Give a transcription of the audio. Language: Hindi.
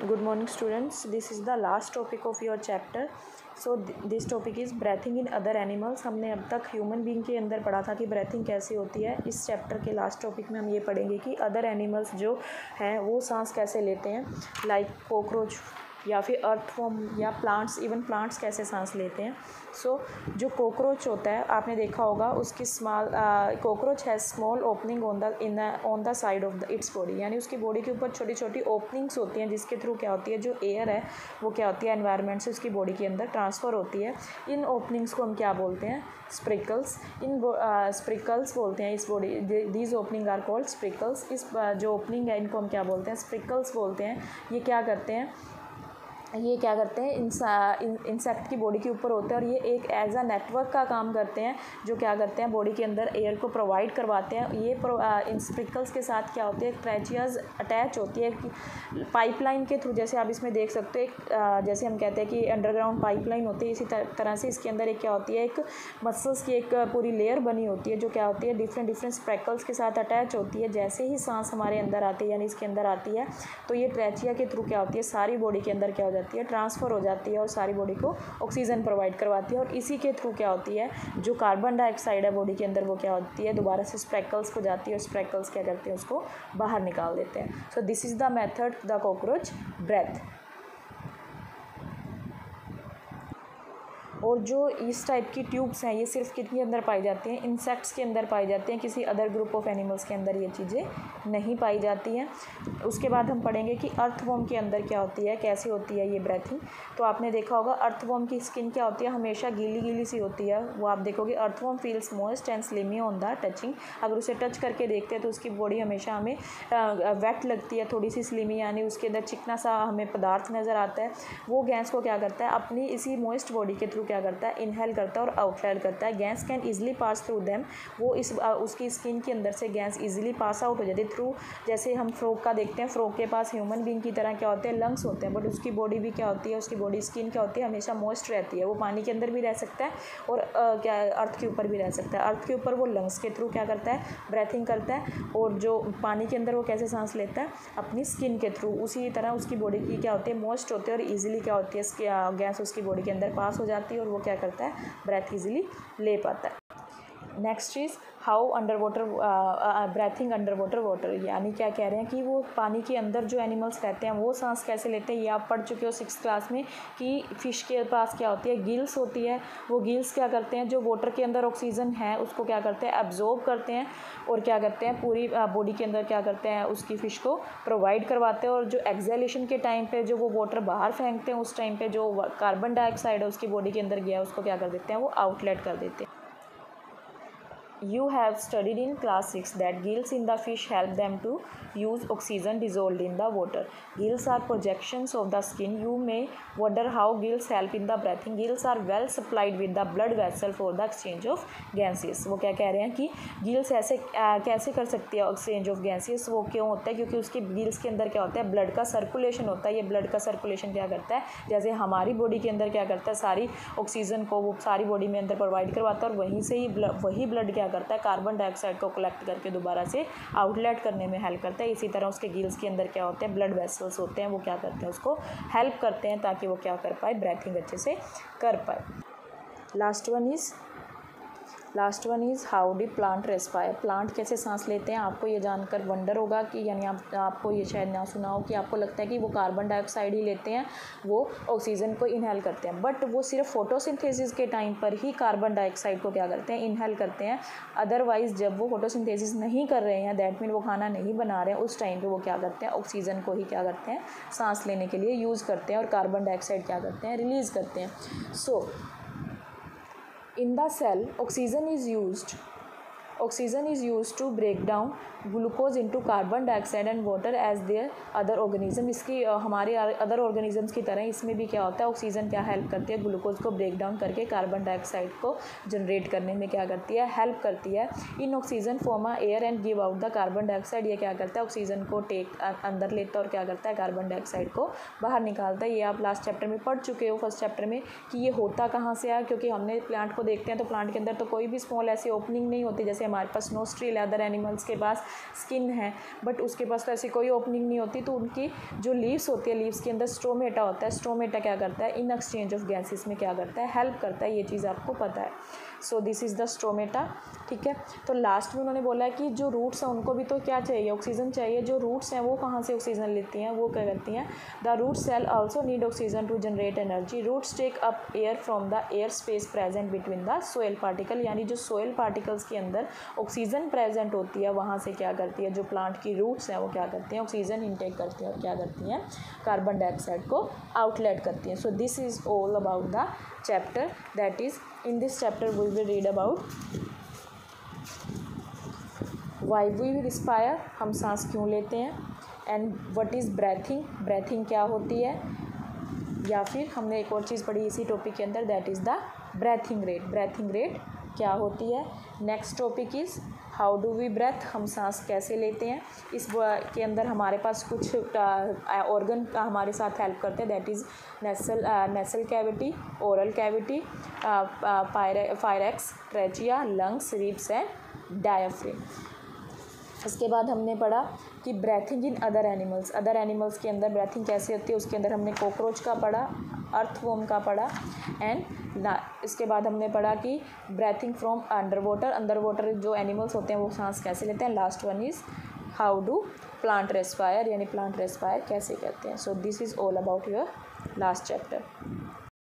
Good morning students. This is the last topic of your chapter. So this topic is breathing in other animals. हमने अब तक ह्यूमन बीइंग के अंदर पढ़ा था कि ब्रेथिंग कैसे होती है. इस चैप्टर के लास्ट टॉपिक में हम ये पढ़ेंगे कि अदर एनिमल्स जो हैं वो सांस कैसे लेते हैं, लाइक कॉकरोच या फिर अर्थवॉर्म या प्लांट्स, इवन प्लांट्स कैसे सांस लेते हैं. सो जो कॉकरोच होता है आपने देखा होगा उसकी cockroach has small opening on the side of its body, यानी उसकी बॉडी के ऊपर छोटी छोटी ओपनिंग्स होती हैं जिसके थ्रू क्या होती है, जो एयर है वो क्या होती है एनवायरनमेंट से उसकी बॉडी के अंदर ट्रांसफ़र होती है. इन ओपनिंग्स को हम क्या बोलते हैं, स्प्रिकल्स. स्प्रिकल्स बोलते हैं इस body, these opening are called spiracles. इस जो ओपनिंग है इनको हम क्या बोलते हैं, स्प्रिकल्स बोलते हैं. ये क्या करते हैं इंसेक्ट की बॉडी के ऊपर होते हैं और ये एक एज अ नेटवर्क का काम करते हैं, जो क्या करते हैं बॉडी के अंदर एयर को प्रोवाइड करवाते हैं. ये इन स्प्रिकल्स के साथ क्या होती है, ट्रैचियाज अटैच होती है पाइपलाइन के थ्रू. जैसे आप इसमें देख सकते हो जैसे हम कहते हैं कि अंडरग्राउंड पाइपलाइन होती है, इसी तरह से इसके अंदर एक क्या होती है, एक मसल्स की एक पूरी लेयर बनी होती है जो क्या होती है डिफरेंट स्प्रिकल्स के साथ अटैच होती है. जैसे ही सांस हमारे अंदर आती है यानी इसके अंदर आती है तो ये ट्रैचिया के थ्रू क्या होती है सारी बॉडी के अंदर क्या हो जाती है, ट्रांसफ़र हो जाती है और सारी बॉडी को ऑक्सीजन प्रोवाइड करवाती है. और इसी के थ्रू क्या होती है, जो कार्बन डाइऑक्साइड है बॉडी के अंदर वो क्या होती है दोबारा से स्प्रिकल्स को जाती है और स्प्रिकल्स क्या करते हैं उसको बाहर निकाल देते हैं. So this is the method the cockroach breath. और जो इस टाइप की ट्यूब्स हैं ये सिर्फ कितने अंदर पाई जाती हैं, इंसेक्ट्स के अंदर पाई जाती हैं. किसी अदर ग्रुप ऑफ एनिमल्स के अंदर ये चीज़ें नहीं पाई जाती हैं. उसके बाद हम पढ़ेंगे कि अर्थवॉर्म के अंदर क्या होती है, कैसे होती है ये ब्रेथिंग. तो आपने देखा होगा अर्थवॉर्म की स्किन क्या होती है, हमेशा गीली गीली सी होती है. वो आप देखोगे earthworm feels moist and slimy on the touching. अगर उसे टच करके देखते हैं तो उसकी बॉडी हमेशा हमें वेट लगती है, थोड़ी सी स्लिमी, यानी उसके अंदर चिकना सा हमें पदार्थ नज़र आता है. वो गैस को क्या करता है अपनी इसी मॉइस्ट बॉडी के थ्रू क्या करता है, इनहेल करता है और आउटहेल करता है. Gas can easily pass through them. वो उसकी स्किन के अंदर से गैस ईजिली पास आउट हो जाती है थ्रू. जैसे हम फ्रॉग का देखते हैं, फ्रॉग के पास ह्यूमन बीइंग की तरह क्या होते हैं, लंग्स होते हैं, बट उसकी बॉडी भी क्या होती है, उसकी बॉडी स्किन क्या होती है हमेशा मॉइस्ट रहती है. वो पानी के अंदर भी रह सकता है और क्या अर्थ के ऊपर भी रह सकता है. अर्थ के ऊपर वो लंग्स के थ्रू क्या करता है, ब्रेथिंग करता है. और जो पानी के अंदर वो कैसे सांस लेता है, अपनी स्किन के थ्रू. उसी तरह उसकी बॉडी की क्या होती है, मॉइस्ट होती है और ईजिली क्या होती है गैस उसकी बॉडी के अंदर पास हो जाती है और वो क्या करता है ब्रेथ ईजिली ले पाता है. Next is how under water breathing under water. यानी क्या कह रहे हैं कि वो पानी के अंदर जो एनिमल्स रहते हैं वो सांस कैसे लेते हैं. ये आप पढ़ चुके हो 6th क्लास में कि फ़िश के पास क्या होती है, गिल्स होती है. वो गिल्स क्या करते हैं, जो वाटर के अंदर ऑक्सीजन है उसको क्या करते हैं, एब्जॉर्ब करते हैं और क्या करते हैं पूरी बॉडी के अंदर क्या करते हैं उसकी फ़िश को प्रोवाइड करवाते हैं. और जो एक्सहेलेशन के टाइम पे जो वो वाटर बाहर फेंकते हैं उस टाइम पे जो कार्बन डाइऑक्साइड है उसकी बॉडी के अंदर गया उसको क्या कर देते हैं, वो आउटलेट कर देते हैं. You have studied in class 6 that gills in the fish help them to use oxygen dissolved in the water. Gills are projections of the skin. You may wonder how gills help in the breathing. Gills are well supplied with the blood vessel for the exchange of gases. वो क्या कह रहे हैं कि गिल्स ऐसे कैसे कर सकती है एक्सचेंज ऑफ गैसेस. वो क्यों होता है, क्योंकि उसकी गिल्स के अंदर क्या होता है, ब्लड का सर्कुलेशन होता है. ये ब्लड का सर्कुलेशन क्या करता है, जैसे हमारी बॉडी के अंदर क्या करता है सारी ऑक्सीजन को वो सारी बॉडी में अंदर प्रोवाइड करवाता है और वहीं से ही वही ब्लड क्या करता है कार्बन डाइऑक्साइड को कलेक्ट करके दोबारा से आउटलेट करने में हेल्प करता है. इसी तरह उसके गिल्स के अंदर क्या होते हैं, ब्लड वेसल्स होते हैं, वो क्या करते हैं उसको हेल्प करते हैं ताकि वो क्या कर पाए, ब्रेथिंग अच्छे से कर पाए. Last one is how do plant respire. Plant कैसे सांस लेते हैं. आपको ये जानकर वंडर होगा कि यानी आपको ये शायद ना सुना हो कि आपको लगता है कि वो कार्बन डाइऑक्साइड ही लेते हैं, वो ऑक्सीजन को इनहेल करते हैं, बट वो सिर्फ फोटोसिंथेसिस के टाइम पर ही कार्बन डाइऑक्साइड को क्या करते हैं, इनहेल करते हैं. अदरवाइज़ जब वो फोटोसिंथेसिस नहीं कर रहे हैं, दैट मीन वो खाना नहीं बना रहे हैं, उस टाइम पर वो क्या करते हैं ऑक्सीजन को ही क्या करते हैं सांस लेने के लिए यूज़ करते हैं और कार्बन डाइऑक्साइड क्या करते हैं रिलीज़ करते हैं. So in the cell oxygen is used to break down glucose into carbon dioxide and water as their other organism. इसकी हमारे अदर ऑर्गेनिजम्स की तरह इसमें भी क्या होता है, ऑक्सीजन क्या हेल्प करती है, ग्लूकोज को ब्रेक डाउन करके कार्बन डाइऑक्साइड को जनरेट करने में क्या करती है, हेल्प करती है. In oxygen form a air and give out the carbon dioxide. ये क्या करता है, ऑक्सीजन को अंदर लेता है और क्या करता है, कार्बन डाइऑक्साइड को बाहर निकालता है. ये आप लास्ट चैप्टर में पढ़ चुके हो, फर्स्ट चैप्टर में, कि ये होता कहाँ से है. क्योंकि हमने प्लांट को देखते हैं तो प्लांट के अंदर तो कोई भी स्मॉल ऐसी ओपनिंग नहीं होती जैसे हमारे पास नोस्ट्रिल है, अदर एनिमल्स के पास स्किन है, बट उसके पास तो ऐसी कोई ओपनिंग नहीं होती, तो उनकी जो लीव्स होती है, लीव्स के अंदर स्ट्रोमेटा होता है। स्ट्रोमेटा क्या करता है, इन एक्सचेंज ऑफ गैसेस में क्या करता है, हेल्प करता है। ये चीज़ आपको पता है। सो दिस इज़ द स्ट्रोमेटा, ठीक है। तो लास्ट में उन्होंने बोला है कि जो रूट्स हैं उनको भी तो क्या चाहिए, ऑक्सीजन चाहिए। जो रूट्स हैं वो कहाँ से ऑक्सीजन लेती हैं, वो क्या करती हैं, the root cell also need oxygen to generate energy. Roots take up air from the air space present between the soil particle, यानी जो सोयल पार्टिकल्स के अंदर ऑक्सीजन प्रेजेंट होती है वहाँ से क्या करती है, जो प्लांट की रूट्स हैं वो क्या करती हैं, ऑक्सीजन इनटेक करती हैं और क्या करती हैं, कार्बन डाइऑक्साइड को आउटलेट करती हैं। So this is all about the chapter, that is in this chapter we will read about why we respire, हम सांस क्यों लेते हैं, and what is breathing, breathing क्या होती है, या फिर हमने एक और चीज़ पढ़ी इसी टॉपिक के अंदर, that is the breathing rate, breathing rate क्या होती है। Next topic is how do we breath, हम सांस कैसे लेते हैं। इस के अंदर हमारे पास कुछ ऑर्गन हमारे साथ हेल्प करते हैं, that is nasal cavity, oral cavity, फायरेक्स, trachea, lungs, ribs and diaphragm. इसके बाद हमने पढ़ा कि breathing in other animals, other animals के अंदर ब्रेथिंग कैसे होती है। उसके अंदर हमने कॉकरोच का पढ़ा, अर्थवॉर्म का पढ़ा, एंड इसके बाद हमने पढ़ा कि breathing from under water, under water जो एनिमल्स होते हैं वो सांस कैसे लेते हैं। Last one is how do plant respire, यानी प्लांट रेस्पायर कैसे करते हैं। So this is all about your last chapter.